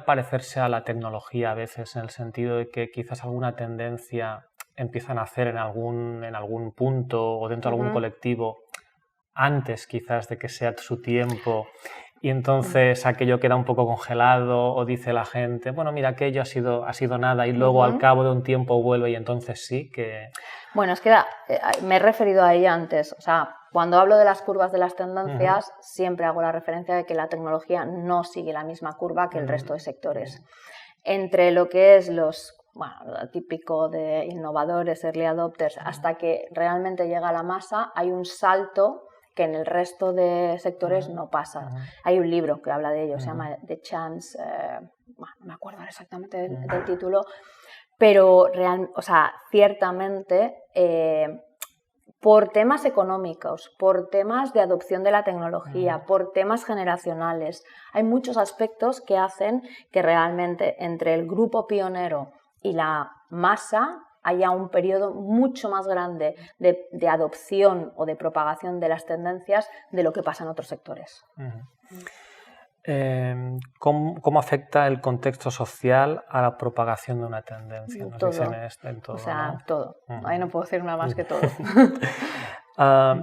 parecerse a la tecnología a veces, en el sentido de que quizás alguna tendencia empieza a nacer en algún punto o dentro de algún colectivo antes quizás de que sea su tiempo. Y entonces aquello queda un poco congelado o dice la gente, bueno, mira, aquello ha sido nada y luego al cabo de un tiempo vuelve y entonces sí que... Bueno, es que me he referido a ella antes. O sea, cuando hablo de las curvas de las tendencias, siempre hago la referencia de que la tecnología no sigue la misma curva que el resto de sectores. Entre lo que es lo típico de innovadores, early adopters, hasta que realmente llega a la masa, hay un salto que en el resto de sectores no pasa. Hay un libro que habla de ello, se llama The Chance, no me acuerdo exactamente del título, pero ciertamente por temas económicos, por temas de adopción de la tecnología, por temas generacionales, hay muchos aspectos que hacen que realmente entre el grupo pionero y la masa haya un periodo mucho más grande de adopción o de propagación de las tendencias de lo que pasa en otros sectores. ¿Cómo afecta el contexto social a la propagación de una tendencia? Todo. En todo, o sea, ¿no? todo. Ahí no puedo decir nada más que todo.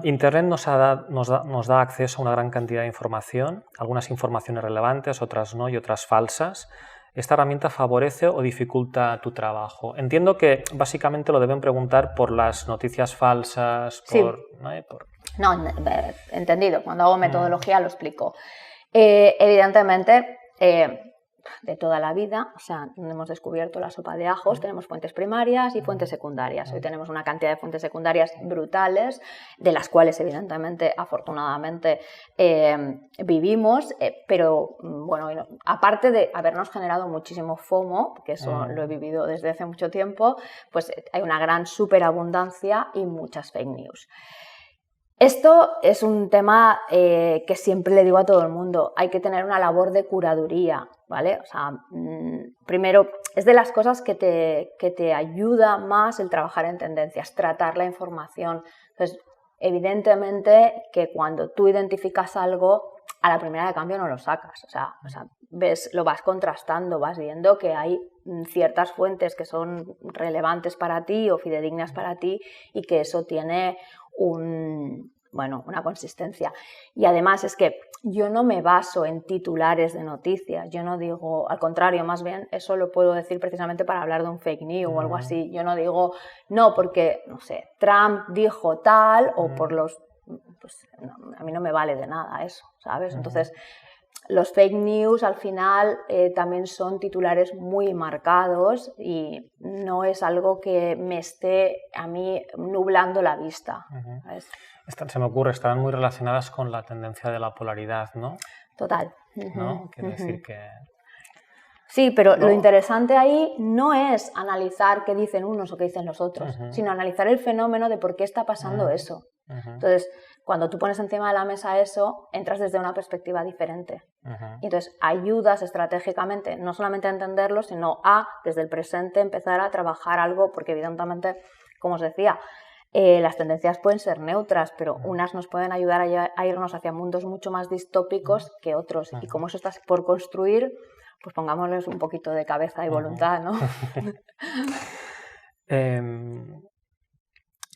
Internet nos da acceso a una gran cantidad de información, algunas informaciones relevantes, otras no y otras falsas. ¿Esta herramienta favorece o dificulta tu trabajo? Entiendo que básicamente lo deben preguntar por las noticias falsas, Sí. No, entendido. Cuando hago metodología lo explico. Evidentemente, de toda la vida, o sea, hemos descubierto la sopa de ajos, tenemos fuentes primarias y fuentes secundarias. Hoy tenemos una cantidad de fuentes secundarias brutales, de las cuales evidentemente, afortunadamente, vivimos, pero bueno, aparte de habernos generado muchísimo FOMO, que eso lo he vivido desde hace mucho tiempo, pues hay una gran superabundancia y muchas fake news. Esto es un tema que siempre le digo a todo el mundo, hay que tener una labor de curaduría, ¿vale? O sea, primero, es de las cosas que te ayuda más el trabajar en tendencias, tratar la información. Entonces, evidentemente que cuando tú identificas algo, a la primera de cambio no lo sacas, o sea lo vas contrastando, vas viendo que hay ciertas fuentes que son relevantes para ti o fidedignas para ti y que eso tiene una consistencia. Y además es que yo no me baso en titulares de noticias, yo no digo, al contrario, más bien eso lo puedo decir precisamente para hablar de un fake news o algo así. Yo no digo, no, porque, no sé, Trump dijo tal o por los pues a mí no me vale de nada eso, ¿sabes? Entonces, los fake news al final también son titulares muy marcados y no es algo que me esté a mí nublando la vista, ¿sabes? Se me ocurre, estarán muy relacionadas con la tendencia de la polaridad, ¿no? Total. ¿No? Quiere decir que... Sí, pero lo interesante ahí no es analizar qué dicen unos o qué dicen los otros, sino analizar el fenómeno de por qué está pasando eso. Entonces, cuando tú pones encima de la mesa eso, entras desde una perspectiva diferente. Y entonces ayudas estratégicamente, no solamente a entenderlo, sino a, desde el presente, empezar a trabajar algo, porque evidentemente, como os decía, las tendencias pueden ser neutras, pero unas nos pueden ayudar a irnos hacia mundos mucho más distópicos que otros. Y como eso está por construir, pues pongámosles un poquito de cabeza y voluntad, ¿no?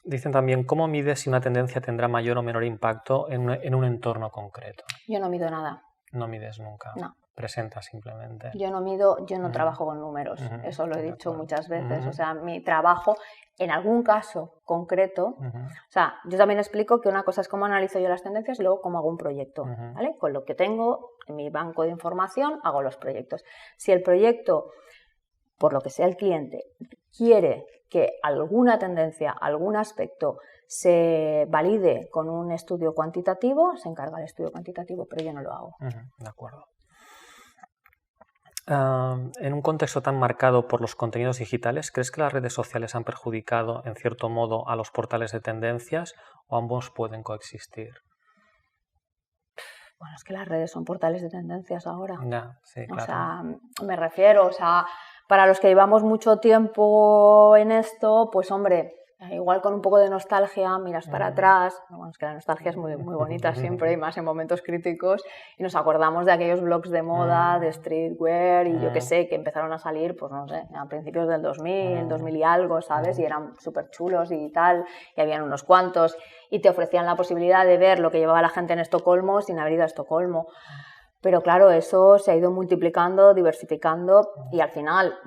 Dicen también, ¿cómo mides si una tendencia tendrá mayor o menor impacto en un entorno concreto? Yo no mido nada. No mides nunca. No. Presentas simplemente. Yo no mido, yo no trabajo con números, eso lo he dicho muchas veces. O sea, mi trabajo, en algún caso concreto, o sea, yo también explico que una cosa es cómo analizo yo las tendencias y luego cómo hago un proyecto, ¿vale? Con lo que tengo en mi banco de información hago los proyectos. Si el proyecto, por lo que sea el cliente, quiere que alguna tendencia, algún aspecto se valide con un estudio cuantitativo, se encarga el estudio cuantitativo, pero yo no lo hago. De acuerdo. En un contexto tan marcado por los contenidos digitales, ¿crees que las redes sociales han perjudicado, en cierto modo, a los portales de tendencias o ambos pueden coexistir? Bueno, es que las redes son portales de tendencias ahora. Ya, sí, claro. O sea, me refiero, o sea, para los que llevamos mucho tiempo en esto, pues hombre, igual con un poco de nostalgia miras para atrás, bueno, es que la nostalgia es muy, muy bonita siempre y más en momentos críticos, y nos acordamos de aquellos blogs de moda, de streetwear y yo qué sé, que empezaron a salir, pues no sé, a principios del 2000, 2000 y algo, ¿sabes? Y eran súper chulos y tal, y habían unos cuantos, y te ofrecían la posibilidad de ver lo que llevaba la gente en Estocolmo sin haber ido a Estocolmo. Pero claro, eso se ha ido multiplicando, diversificando y al final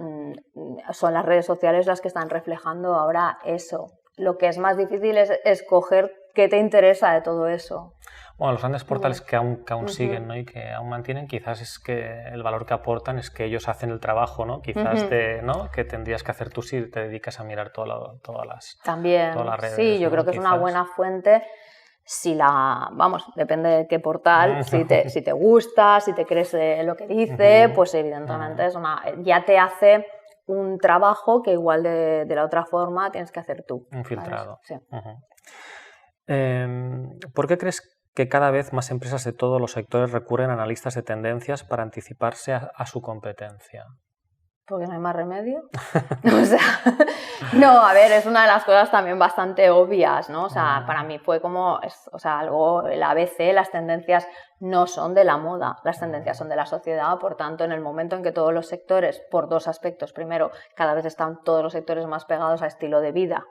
son las redes sociales las que están reflejando ahora eso. Lo que es más difícil es escoger qué te interesa de todo eso. Bueno, los grandes portales que aún siguen, ¿no? Y que aún mantienen, quizás es que el valor que aportan es que ellos hacen el trabajo, ¿no? Quizás ¿no? Que tendrías que hacer tú si te dedicas a mirar todas las redes. Sí, yo creo que es una buena fuente. Si vamos, depende de qué portal, si te gusta, si te crees lo que dice, pues evidentemente ya te hace un trabajo que igual de la otra forma tienes que hacer tú. Un filtrado. Sí. ¿Por qué crees que cada vez más empresas de todos los sectores recurren a analistas de tendencias para anticiparse a su competencia? Porque no hay más remedio. O sea, no, a ver, es una de las cosas también bastante obvias, ¿no? O sea, para mí fue como, el ABC, las tendencias no son de la moda, las tendencias son de la sociedad, por tanto, en el momento en que todos los sectores, por dos aspectos, primero, cada vez están todos los sectores más pegados a estilo de vida,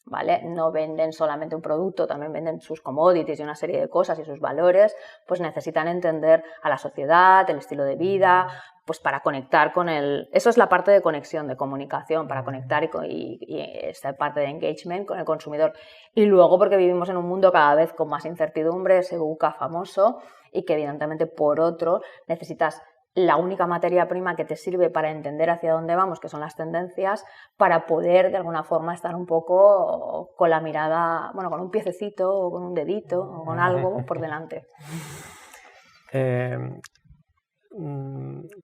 ¿vale? No venden solamente un producto, también venden sus commodities y una serie de cosas y sus valores, pues necesitan entender a la sociedad, el estilo de vida, pues para conectar con eso es la parte de conexión, de comunicación, para conectar y esta parte de engagement con el consumidor. Y luego porque vivimos en un mundo cada vez con más incertidumbre, ese VUCA famoso, y que evidentemente por otro necesitas la única materia prima que te sirve para entender hacia dónde vamos, que son las tendencias, para poder de alguna forma estar un poco con la mirada, bueno, con un piececito o con un dedito o con algo por delante.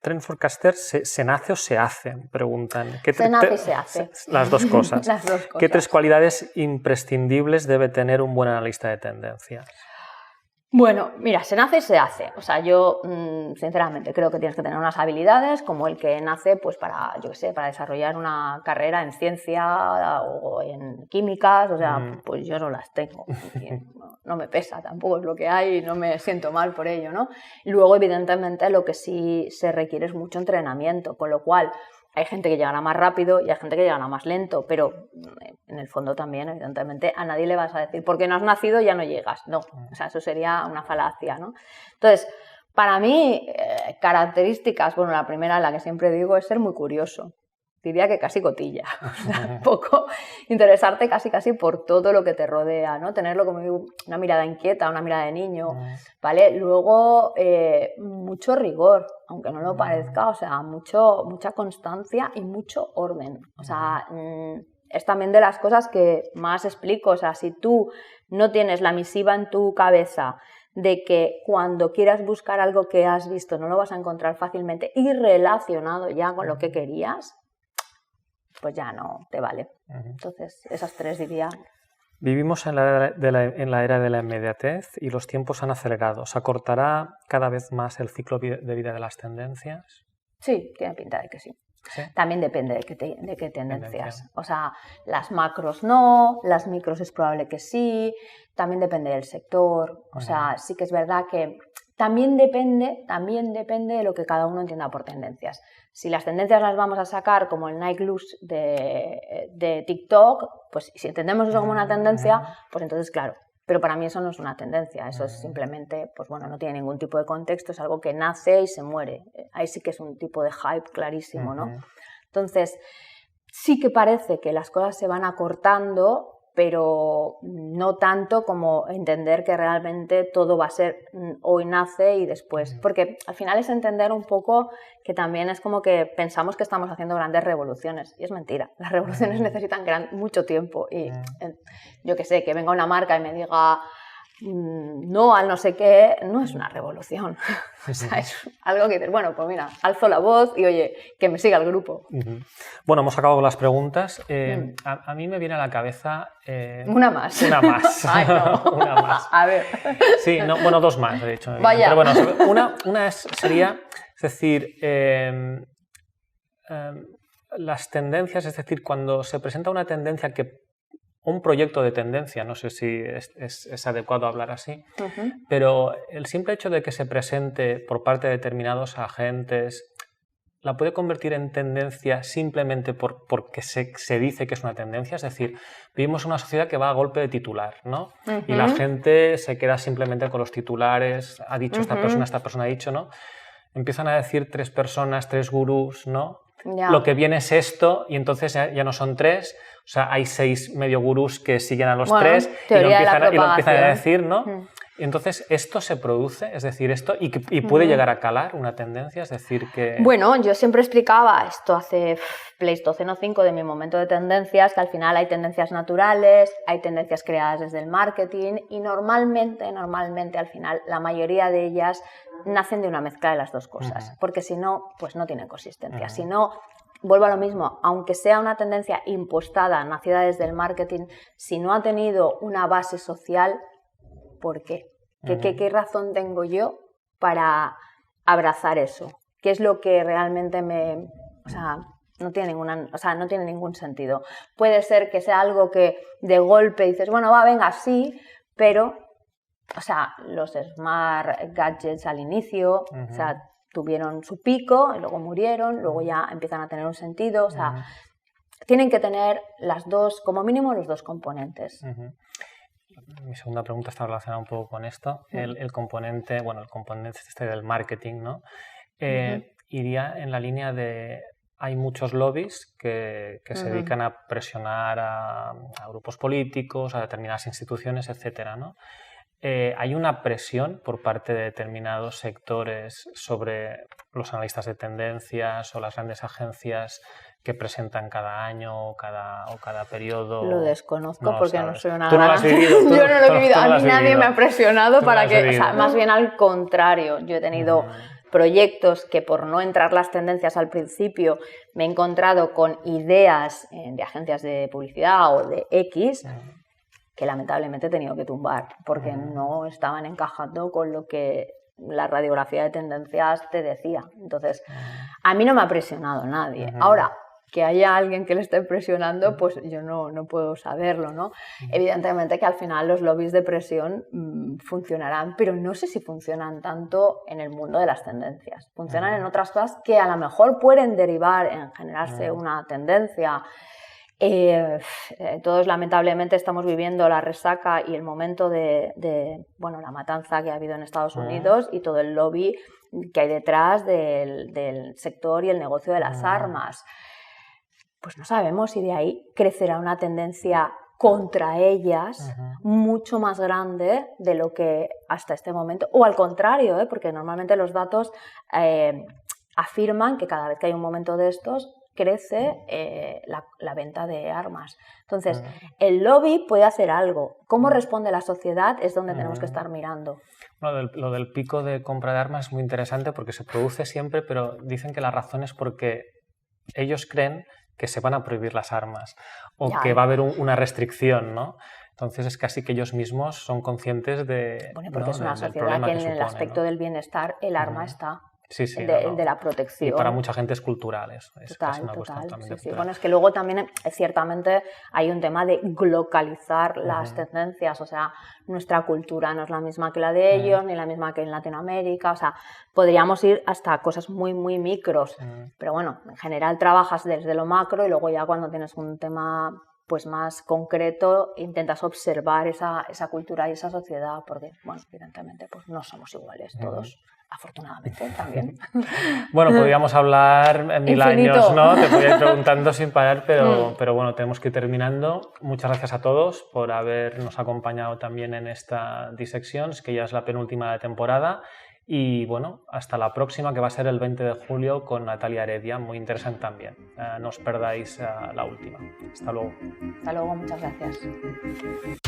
Trend Forecaster, ¿se nace o se hace? Preguntan. Se nace y se hace. Las dos cosas. Las dos cosas. ¿Qué 3 cualidades imprescindibles debe tener un buen analista de tendencias? Bueno, mira, se nace y se hace. O sea, yo sinceramente creo que tienes que tener unas habilidades como el que nace pues para, yo qué sé, para desarrollar una carrera en ciencia o en químicas, o sea, pues yo no las tengo. No me pesa, tampoco es lo que hay y no me siento mal por ello, ¿no? Luego, evidentemente, lo que sí se requiere es mucho entrenamiento, con lo cual hay gente que llegará más rápido y hay gente que llegará más lento, pero en el fondo también, evidentemente, a nadie le vas a decir, porque no has nacido ya no llegas. No, o sea, eso sería una falacia, ¿no? Entonces, para mí, características, bueno, la primera, la que siempre digo, es ser muy curioso. diría que casi cotilla, o sea, un poco interesarte casi por todo lo que te rodea, ¿no? Tenerlo como una mirada inquieta, una mirada de niño, ¿vale? Luego, mucho rigor, aunque no lo parezca, o sea, mucha constancia y mucho orden, o sea, es también de las cosas que más explico, o sea, si tú no tienes la misiva en tu cabeza de que cuando quieras buscar algo que has visto no lo vas a encontrar fácilmente y relacionado ya con lo que querías, pues ya no te vale. Entonces, esas tres diría. Vivimos en la era de la inmediatez y los tiempos han acelerado. ¿Se acortará cada vez más el ciclo de vida de las tendencias? Sí, tiene pinta de que sí. ¿Sí? También depende de qué tendencias. O sea, las macros no, las micros es probable que sí, también depende del sector. O sea, sí que es verdad que también depende de lo que cada uno entienda por tendencias. Si las tendencias las vamos a sacar como el Nike Loose de TikTok, pues si entendemos eso como una tendencia, pues entonces claro. Pero para mí eso no es una tendencia, eso es simplemente, pues bueno, no tiene ningún tipo de contexto, es algo que nace y se muere. Ahí sí que es un tipo de hype clarísimo, ¿no? Entonces, sí que parece que las cosas se van acortando, pero no tanto como entender que realmente todo va a ser hoy nace y después. Porque al final es entender un poco que también es como que pensamos que estamos haciendo grandes revoluciones y es mentira. Las revoluciones necesitan mucho tiempo y yo que sé, que venga una marca y me diga no al no sé qué, no es una revolución. O sea, es algo que dices, bueno, pues mira, alzo la voz y oye, que me siga el grupo. Bueno, hemos acabado con las preguntas. A mí me viene a la cabeza... Una más. Una más. Ay, no. Una más. A ver. Sí, no, bueno, dos más, de hecho. Vaya. Pero bueno, una sería, es decir, las tendencias, es decir, cuando se presenta una tendencia un proyecto de tendencia, no sé si es adecuado hablar así, pero el simple hecho de que se presente por parte de determinados agentes la puede convertir en tendencia simplemente porque se dice que es una tendencia. Es decir, vivimos una sociedad que va a golpe de titular, ¿no? Y la gente se queda simplemente con los titulares, ha dicho esta persona ha dicho, ¿no? Empiezan a decir 3 personas, 3 gurús, ¿no? Ya. Lo que viene es esto y entonces ya no son 3, o sea, hay 6 medio gurús que siguen a los 3 y lo empiezan a decir, ¿no? Y entonces, ¿esto se produce? Es decir, ¿esto y puede llegar a calar una tendencia? Es decir, que... Bueno, yo siempre explicaba esto hace Pleistoceno 5 de mi momento de tendencias, que al final hay tendencias naturales, hay tendencias creadas desde el marketing y normalmente al final la mayoría de ellas nacen de una mezcla de las dos cosas, porque si no, pues no tienen consistencia. Si no, vuelvo a lo mismo, aunque sea una tendencia impostada, nacida desde el marketing, si no ha tenido una base social, ¿por qué? ¿Qué razón tengo yo para abrazar eso? ¿Qué es lo que realmente no tiene ningún sentido? Puede ser que sea algo que de golpe dices, bueno, venga, sí, pero, o sea, los smart gadgets al inicio, o sea, tuvieron su pico, y luego murieron, luego ya empiezan a tener un sentido, o sea, tienen que tener como mínimo los dos componentes. Mi segunda pregunta está relacionada un poco con esto. El componente del marketing, ¿no? Iría en la línea de... Hay muchos lobbies que se dedican a presionar a grupos políticos, a determinadas instituciones, etcétera, ¿no? ¿Hay una presión por parte de determinados sectores sobre los analistas de tendencias o las grandes agencias que presentan cada año o cada periodo? Lo desconozco porque no soy una ¿Tú no lo has vivido? Yo no lo he vivido. A mí nadie me ha presionado para que... O sea, más bien al contrario. Yo he tenido proyectos que por no entrar las tendencias al principio me he encontrado con ideas de agencias de publicidad o de X que lamentablemente he tenido que tumbar porque no estaban encajando con lo que la radiografía de tendencias te decía. Entonces, a mí no me ha presionado nadie. Ahora, que haya alguien que le esté presionando, pues yo no puedo saberlo, ¿no? Evidentemente que al final los lobbies de presión funcionarán, pero no sé si funcionan tanto en el mundo de las tendencias. Funcionan en otras cosas que a lo mejor pueden derivar en generarse una tendencia. Todos lamentablemente estamos viviendo la resaca y el momento de la matanza que ha habido en Estados Unidos y todo el lobby que hay detrás del sector y el negocio de las armas. pues no sabemos si de ahí crecerá una tendencia contra ellas mucho más grande de lo que hasta este momento, o al contrario, porque normalmente los datos afirman que cada vez que hay un momento de estos crece la venta de armas. Entonces, el lobby puede hacer algo. ¿Cómo responde la sociedad? Es donde tenemos que estar mirando. Bueno, lo del pico de compra de armas es muy interesante porque se produce siempre, pero dicen que la razón es porque ellos creen que se van a prohibir las armas o que va a haber una restricción, ¿no? Entonces es casi que ellos mismos son conscientes de... Bueno, porque es una sociedad que en el aspecto del bienestar el arma está. Sí, sí, el de la protección. Y para mucha gente es cultural eso. Es total, una cuestión también sí. Bueno, es que luego también ciertamente hay un tema de globalizar las tendencias, o sea, nuestra cultura no es la misma que la de ellos, ni la misma que en Latinoamérica, o sea, podríamos ir hasta cosas muy, muy micros, pero bueno, en general trabajas desde lo macro y luego ya cuando tienes un tema pues más concreto intentas observar esa cultura y esa sociedad, porque, bueno, evidentemente pues no somos iguales todos. Afortunadamente también. Bueno, podríamos hablar en 1000 años, ¿no? Te podría ir preguntando sin parar, pero bueno, tenemos que ir terminando. Muchas gracias a todos por habernos acompañado también en esta Dissections, que ya es la penúltima de temporada. Y bueno, hasta la próxima, que va a ser el 20 de julio con Natalia Heredia, muy interesante también. No os perdáis la última. Hasta luego. Hasta luego, muchas gracias.